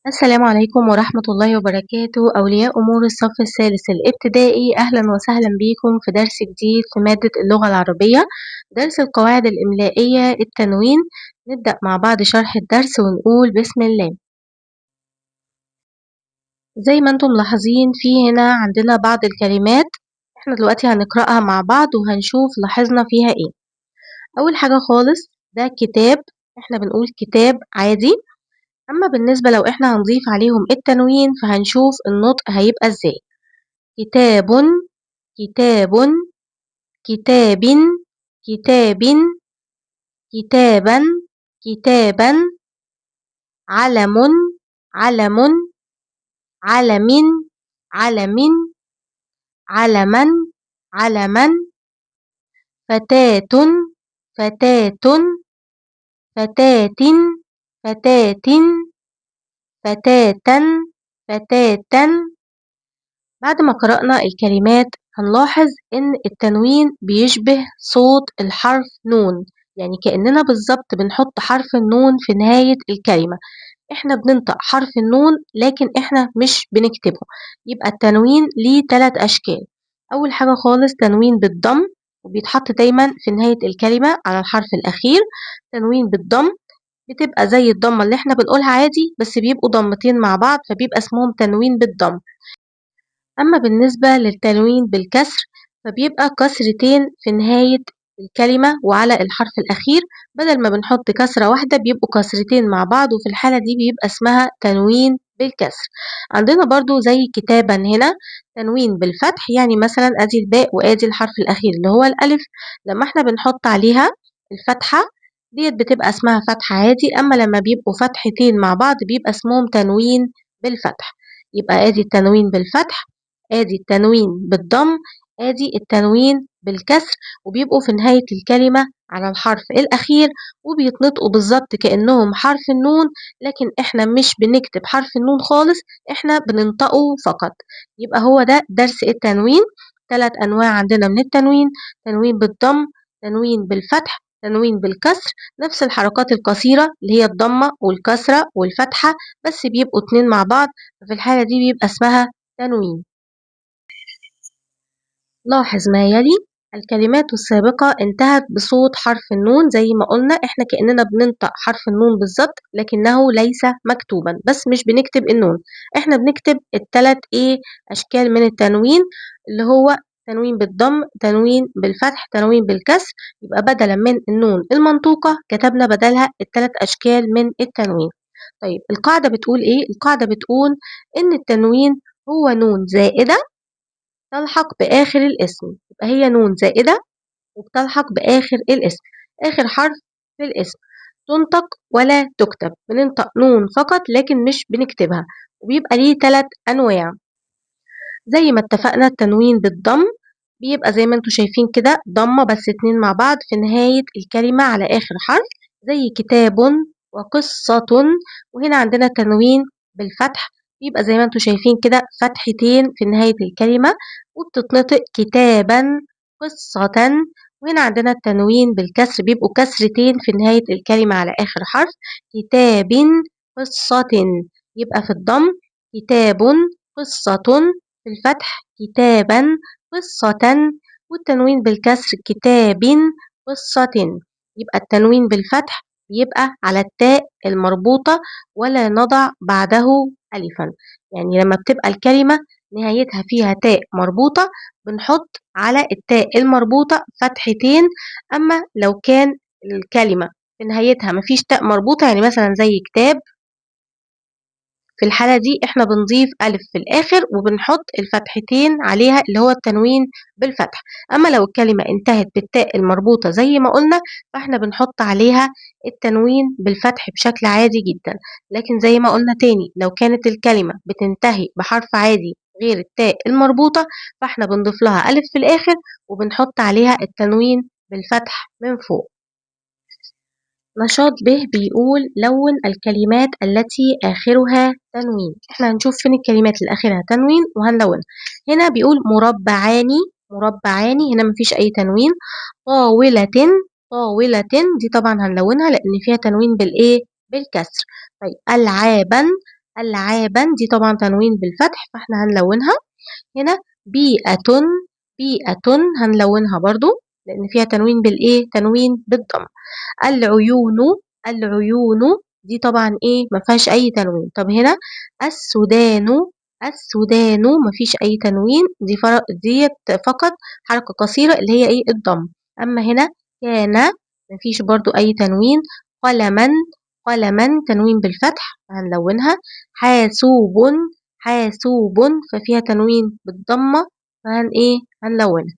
السلام عليكم ورحمة الله وبركاته. أولياء أمور الصف الثالث الابتدائي، أهلا وسهلا بكم في درس جديد في مادة اللغة العربية، درس القواعد الإملائية التنوين. نبدأ مع بعض شرح الدرس ونقول بسم الله. زي ما انتم ملاحظين في هنا عندنا بعض الكلمات، احنا دلوقتي هنقرأها مع بعض وهنشوف لاحظنا فيها ايه. أول حاجة خالص ده كتاب، احنا بنقول كتاب عادي. أما بالنسبة لو إحنا هنضيف عليهم التنوين فهنشوف النطق هيبقى إزاي. كتاب، كتاب، كتاب، كتاب، كتابا، كتابا، علم، علم، علم، علم، علما، علما، فتاة، فتاة، فتاة، فتاة، فتاة، فتاة. بعد ما قرأنا الكلمات هنلاحظ إن التنوين بيشبه صوت الحرف نون، يعني كأننا بالظبط بنحط حرف النون في نهاية الكلمة. إحنا بننطق حرف النون لكن إحنا مش بنكتبه. يبقى التنوين ليه 3 أشكال. أول حاجة خالص تنوين بالضم، وبيتحط دايما في نهاية الكلمة على الحرف الأخير. تنوين بالضم بتبقى زي الضمة اللي إحنا بنقولها عادي، بس بيبقوا ضمتين مع بعض فبيبقى اسمهم تنوين بالضم. أما بالنسبة للتنوين بالكسر فبيبقى كسرتين في نهاية الكلمة وعلى الحرف الأخير، بدل ما بنحط كسرة واحدة بيبقوا كسرتين مع بعض، وفي الحالة دي بيبقى اسمها تنوين بالكسر. عندنا برضو زي كتابا هنا تنوين بالفتح، يعني مثلا أدي الباء وأدي الحرف الأخير اللي هو الألف، لما احنا بنحط عليها الفتحة ديت بتبقى اسمها فتحة عادي، أما لما بيبقوا فتحتين مع بعض بيبقى اسمهم تنوين بالفتح. يبقى أدي التنوين بالفتح، ادي التنوين بالضم، ادي التنوين بالكسر، وبيبقوا في نهاية الكلمة على الحرف الأخير، وبيتنطقوا بالظبط كأنهم حرف النون، لكن احنا مش بنكتب حرف النون خالص، احنا بننطقه فقط. يبقى هو ده درس التنوين. 3 أنواع عندنا من التنوين: تنوين بالضم، تنوين بالفتح، تنوين بالكسر. نفس الحركات القصيرة اللي هي الضمة والكسرة والفتحة، بس بيبقوا 2 مع بعض، ففي الحالة دي بيبقى اسمها تنوين. لاحظ ما يلي: الكلمات السابقة انتهت بصوت حرف النون، زي ما قلنا احنا كأننا بننطق حرف النون بالظبط لكنه ليس مكتوبا، بس مش بنكتب النون، احنا بنكتب ال3 أشكال من التنوين، اللي هو تنوين بالضم، تنوين بالفتح، تنوين بالكسر. يبقى بدلا من النون المنطوقة كتبنا بدلها ال3 أشكال من التنوين. طيب القاعدة بتقول ايه؟ القاعدة بتقول ان التنوين هو نون زائدة تلحق بآخر الاسم، يبقى هي نون زائدة وبتلحق بآخر الاسم، آخر حرف في الاسم، تنطق ولا تكتب. بننطق نون فقط لكن مش بنكتبها، وبيبقى ليه 3 أنواع. زي ما اتفقنا التنوين بالضم بيبقى زي ما انتوا شايفين كده ضمة بس 2 مع بعض في نهاية الكلمة على آخر حرف، زي كتاب وقصة. وهنا عندنا تنوين بالفتح، بيبقى زي ما انتوا شايفين كده فتحتين في نهاية الكلمة، وبتتنطق كتابا، قصة. وهنا عندنا التنوين بالكسر، بيبقوا كسرتين في نهاية الكلمة على آخر حرف، كتاب، قصة. يبقى في الضم كتاب، قصة، في الفتح كتابا، قصة. والتنوين بالكسر كتاب، قصة. يبقى التنوين بالفتح يبقى على التاء المربوطة ولا نضع بعده ألفا، يعني لما بتبقى الكلمة نهايتها فيها تاء مربوطة بنحط على التاء المربوطة فتحتين. أما لو كان الكلمة في نهايتها مفيش تاء مربوطة، يعني مثلا زي كتاب، في الحالة دي احنا بنضيف ألف في الآخر وبنحط الفتحتين عليها اللي هو التنوين بالفتح. أما لو الكلمة انتهت بالتاء المربوطة زي ما قلنا فاحنا بنحط عليها التنوين بالفتح بشكل عادي جدا. لكن زي ما قلنا تاني لو كانت الكلمة بتنتهي بحرف عادي غير التاء المربوطة فاحنا بنضيف لها ألف في الآخر وبنحط عليها التنوين بالفتح من فوق. نشاط ب بيقول لون الكلمات التي آخرها تنوين. احنا هنشوف فين الكلمات اللي آخرها تنوين وهنلونها. هنا بيقول مربعان، مربعان هنا مفيش أي تنوين. طاولة، طاولة دي طبعا هنلونها لأن فيها تنوين بالإيه؟ بالكسر. طيب ألعابا، ألعابا دي طبعا تنوين بالفتح فاحنا هنلونها. هنا بيئة، بيئة هنلونها برضو لأن فيها تنوين بالإيه؟ تنوين بالضم. العيون، العيون دي طبعا إيه؟ مفيهاش أي تنوين. طب هنا السودان، السودان مفيش أي تنوين، ديت فقط حركة قصيرة اللي هي إيه؟ الضم. أما هنا كان مفيش برضو أي تنوين. قلما، قلما تنوين بالفتح هنلونها. حاسوب، حاسوب ففيها تنوين بالضمة فهن إيه؟ هنلونها.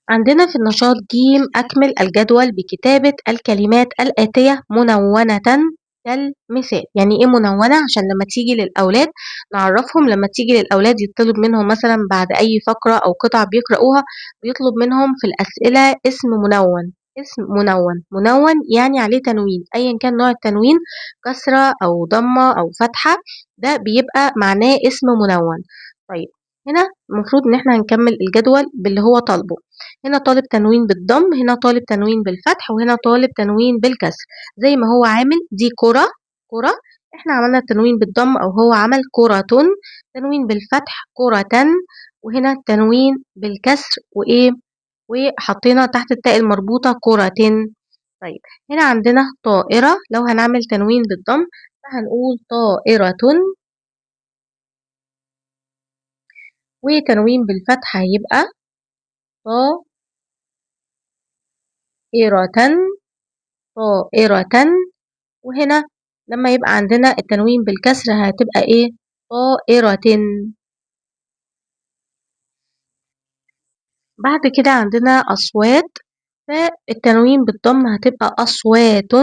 عندنا في النشاط ج أكمل الجدول بكتابة الكلمات الآتية منونة كالمثال. يعني إيه منونة؟ عشان لما تيجي للأولاد نعرفهم، لما تيجي للأولاد يطلب منهم مثلا بعد أي فقرة أو قطعة بيقرأوها بيطلب منهم في الأسئلة اسم منون. اسم منون، منون يعني عليه تنوين أيا كان نوع التنوين، كسرة أو ضمة أو فتحة، ده بيبقى معناه اسم منون. طيب هنا المفروض إن احنا هنكمل الجدول باللي هو طالبه. هنا طالب تنوين بالضم، هنا طالب تنوين بالفتح، وهنا طالب تنوين بالكسر. زي ما هو عامل دي كرة، كرة احنا عملنا التنوين بالضم او هو عمل كرة، تنوين بالفتح كرة، وهنا التنوين بالكسر وايه؟ وحطينا تحت التاء المربوطة كرة. طيب هنا عندنا طائرة، لو هنعمل تنوين بالضم فهنقول طائرة، وتنوين بالفتح هيبقى طائرة، طائرة. وهنا لما يبقى عندنا التنوين بالكسر هتبقى ايه؟ طائرة. بعد كده عندنا أصوات، فالتنوين بالضم هتبقى أصوات،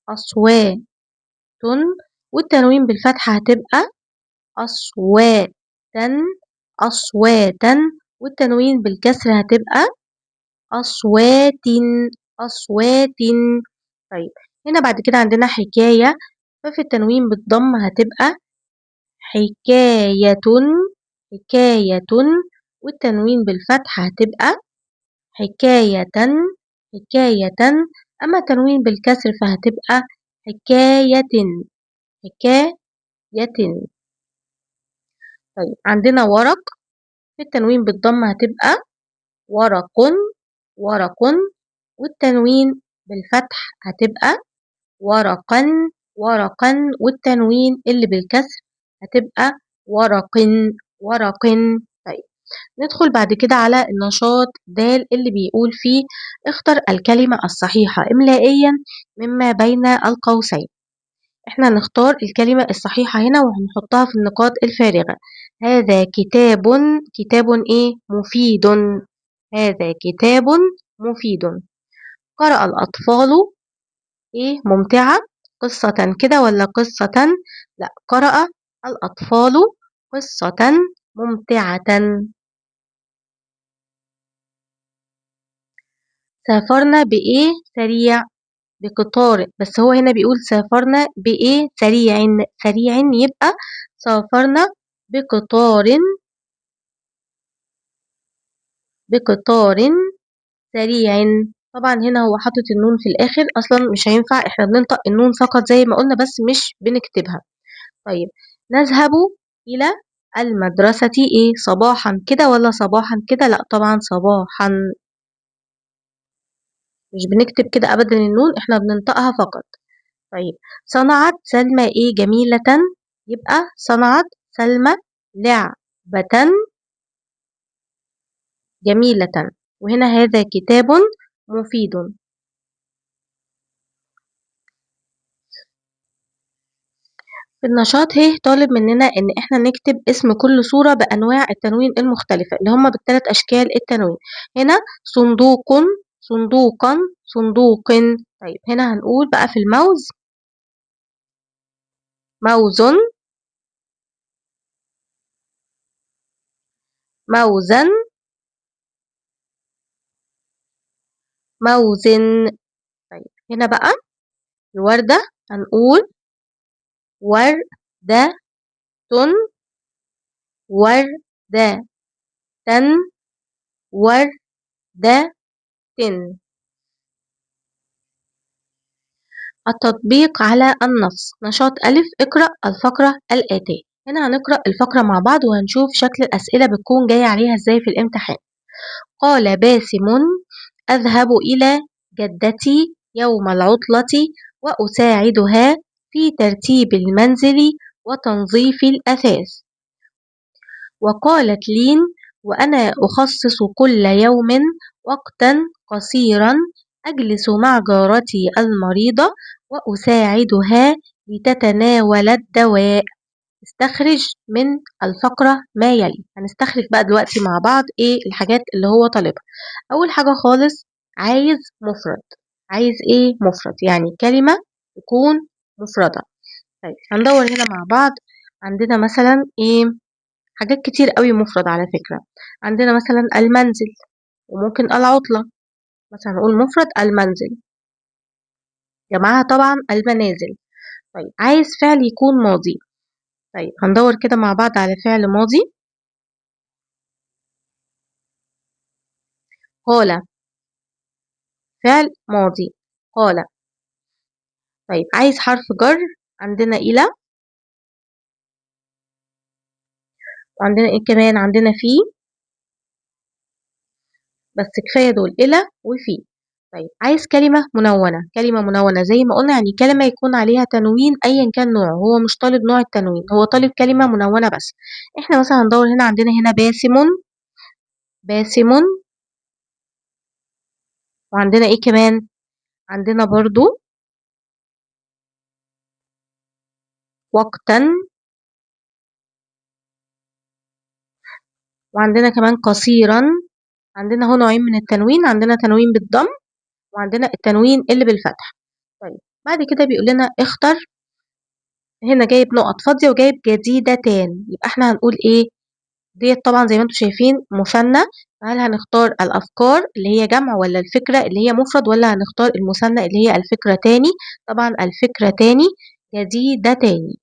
أصوات، والتنوين بالفتحة هتبقى أصواتا، أصواتا، والتنوين بالكسر هتبقى أصوات، أصوات. طيب هنا بعد كده عندنا حكاية، ففي التنوين بالضم هتبقى حكاية، حكاية، والتنوين بالفتح هتبقى حكاية، حكاية. أما التنوين بالكسر فهتبقى حكاية، حكاية. طيب عندنا ورق، في التنوين بالضم هتبقى ورق، ورق، والتنوين بالفتح هتبقى ورقا، ورقا، والتنوين اللي بالكسر هتبقى ورق، ورق. طيب ندخل بعد كده على النشاط د اللي بيقول فيه اختر الكلمة الصحيحة إملائيا مما بين القوسين. احنا نختار الكلمة الصحيحة هنا وهنحطها في النقاط الفارغة. هذا كتاب، كتاب ايه؟ مفيد، هذا كتاب مفيد. قرأ الأطفال ايه؟ ممتعة، قصة كده ولا قصة؟ لا، قرأ الأطفال قصة ممتعة. سافرنا بإيه؟ سريع، بقطار، بس هو هنا بيقول سافرنا بإيه؟ سريع، سريع يبقى سافرنا بقطار، بقطار سريع. طبعا هنا هو حاطط النون في الآخر، أصلا مش هينفع، احنا بننطق النون فقط زي ما قلنا بس مش بنكتبها. طيب نذهب إلى المدرسة إيه؟ صباحا كده ولا صباحا كده؟ لا طبعا صباحا، مش بنكتب كده أبدا النون، احنا بننطقها فقط. طيب صنعت سلمى إيه؟ جميلة، يبقى صنعت سلمى لعبة جميلة. وهنا هذا كتاب مفيد. في النشاط ه طالب مننا إن إحنا نكتب اسم كل صورة بأنواع التنوين المختلفة اللي هما بالثلاث أشكال التنوين. هنا صندوق، صندوقا، صندوق. طيب هنا هنقول بقى في الموز موز، موزا، موز. طيب هنا بقى الوردة هنقول وردة، وردة، وردة. التطبيق على النص. نشاط ألف، اقرأ الفقرة الآتية. هنا هنقرأ الفقرة مع بعض وهنشوف شكل الأسئلة بتكون جاية عليها ازاي في الامتحان. قال باسم: أذهب إلى جدتي يوم العطلة وأساعدها في ترتيب المنزل وتنظيف الأثاث. وقالت لين: وأنا أخصص كل يوم وقتا قصيرا أجلس مع جارتي المريضة وأساعدها لتتناول الدواء. استخرج من الفقرة ما يلي. هنستخرج بقى دلوقتي مع بعض ايه الحاجات اللي هو طالبها. أول حاجة خالص عايز مفرد. عايز ايه مفرد؟ يعني كلمة تكون مفردة. طيب هندور هنا مع بعض. عندنا مثلا ايه حاجات كتير قوي مفرد على فكرة. عندنا مثلا المنزل، وممكن العطلة. مثلا نقول مفرد المنزل، جماعة طبعا المنازل. طيب عايز فعل يكون ماضي. طيب هندور كده مع بعض على فعل ماضي. قال، فعل ماضي قال. طيب عايز حرف جر. عندنا إلى، وعندنا ايه كمان؟ عندنا في. بس كفاية دول، إلى وفي. طيب عايز كلمة منونة. كلمة منونة زي ما قلنا يعني كلمة يكون عليها تنوين أيا كان نوعه. هو مش طالب نوع التنوين، هو طالب كلمة منونة بس. احنا مثلا هندور هنا. عندنا هنا باسم. باسم. وعندنا ايه كمان؟ عندنا برضو وقتا. وعندنا كمان قصيرا. عندنا هنا نوعين من التنوين. عندنا تنوين بالضم، وعندنا التنوين اللي بالفتح. طيب بعد كده بيقول لنا اختر. هنا جايب نقط فاضية وجايب جديدتان. يبقى احنا هنقول ايه؟ ديت طبعا زي ما انتم شايفين مثنى. هل هنختار الأفكار اللي هي جمع، ولا الفكرة اللي هي مفرد، ولا هنختار المثنى اللي هي الفكرة تاني؟ طبعا الفكرة تاني، جديدتان.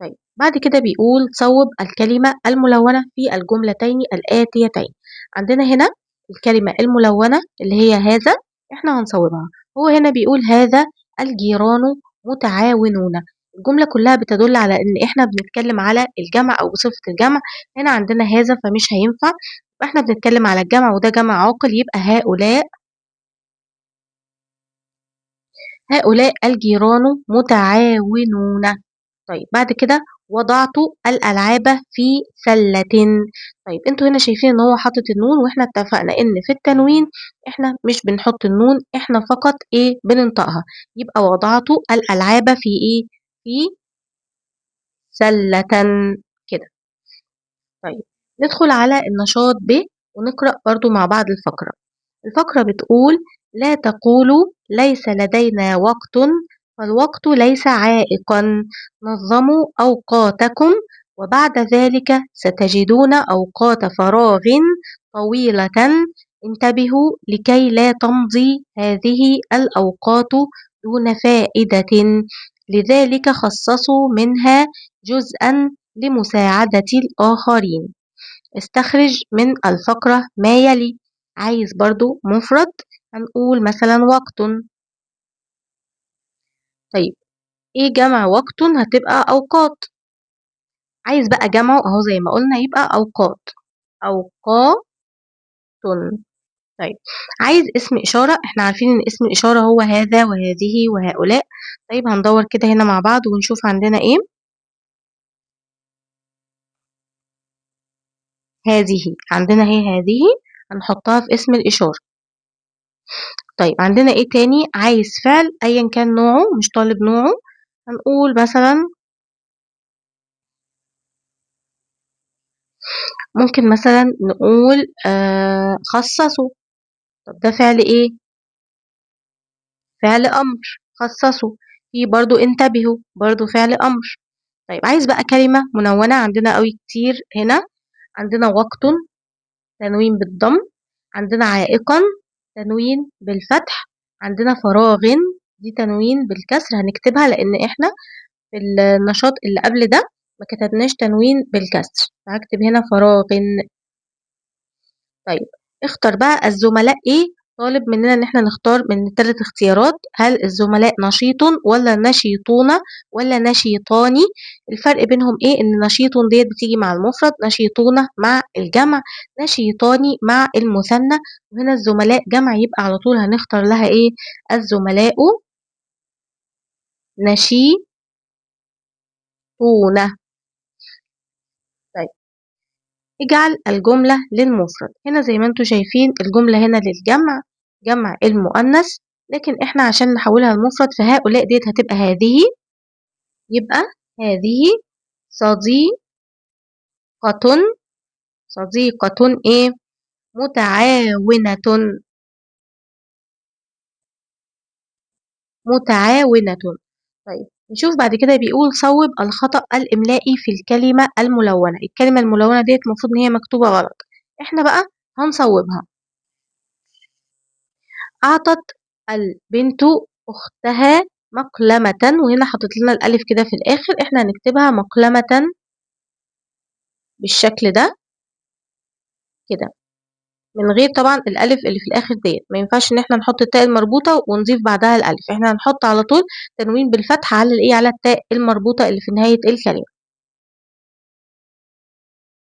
طيب بعد كده بيقول صوب الكلمة الملونة في الجملتين الآتيتين. عندنا هنا الكلمة الملونة اللي هي هذا، احنا هنصوبها. هو هنا بيقول هذا الجيران متعاونون. الجملة كلها بتدل على ان احنا بنتكلم على الجمع او بصفة الجمع. هنا عندنا هذا فمش هينفع. احنا بنتكلم على الجمع وده جمع عاقل، يبقى هؤلاء. هؤلاء الجيران متعاونون. طيب بعد كده وضعت الألعاب في سلة. طيب انتوا هنا شايفين ان هو حاطط النون، واحنا اتفقنا ان في التنوين احنا مش بنحط النون، احنا فقط ايه بننطقها. يبقى وضعت الألعاب في ايه؟ في سلة كده. طيب ندخل على النشاط ب ونقرأ برضو مع بعض الفقرة. الفقرة بتقول لا تقولوا ليس لدينا وقت، فالوقت ليس عائقا. نظموا أوقاتكم وبعد ذلك ستجدون أوقات فراغ طويلة. انتبهوا لكي لا تمضي هذه الأوقات دون فائدة، لذلك خصصوا منها جزءا لمساعدة الآخرين. استخرج من الفقرة ما يلي. عايز برضو مفرد. هنقول مثلا وقت. طيب ايه جمع وقت؟ هتبقى أوقات. عايز بقى جمعه اهو زي ما قلنا يبقى أوقات. أوقات. طيب عايز اسم إشارة. احنا عارفين ان اسم الإشارة هو هذا وهذه وهؤلاء. طيب هندور كده هنا مع بعض ونشوف عندنا ايه. هذه. عندنا هي هذه، هنحطها في اسم الإشارة. طيب عندنا ايه تاني؟ عايز فعل ايا كان نوعه، مش طالب نوعه. هنقول مثلا ممكن مثلا نقول خصصوا. طب ده فعل ايه؟ فعل امر. خصصوا. في برضو انتبهوا، برضو فعل امر. طيب عايز بقى كلمة منونة. عندنا قوي كتير هنا. عندنا وقت، تنوين بالضم. عندنا عائقا، تنوين بالفتح. عندنا فراغ، دي تنوين بالكسر هنكتبها لان احنا في النشاط اللي قبل ده ما كتبناش تنوين بالكسر، فهكتب هنا فراغ. طيب اختر بقى الزملاء ايه طالب مننا إن إحنا نختار من ال3 اختيارات، هل الزملاء نشيطٌ والّا نشيطون والّا نشيطان؟ الفرق بينهم إيه؟ إن نشيطٌ ديّة بتيجي مع المفرد، نشيطون مع الجمع، نشيطان مع المثنى، وهنا الزملاء جمع يبقى على طول هنختار لها إيه؟ الزملاء نشيطون. طيب اجعل الجملة للمفرد، هنا زي ما أنتم شايفين الجملة هنا للجمع، جمع المؤنث، لكن إحنا عشان نحولها لمفرد فهؤلاء ديّة هتبقى هذه، يبقى هذه صديقة، صديقة إيه؟ متعاونة، متعاونة. طيب نشوف بعد كده بيقول صوّب الخطأ الإملائي في الكلمة الملونة، الكلمة الملونة ديّة المفروض إن هي مكتوبة غلط، إحنا بقى هنصوّبها. أعطت البنت أختها مقلمة، وهنا حاطط لنا الألف كده في الآخر، إحنا هنكتبها مقلمة بالشكل ده كده، من غير طبعًا الألف اللي في الآخر ديّة، ما ينفعش إن إحنا نحط التاء المربوطة ونضيف بعدها الألف، إحنا هنحط على طول تنوين بالفتح على الإيه، على التاء المربوطة اللي في نهاية الكلمة.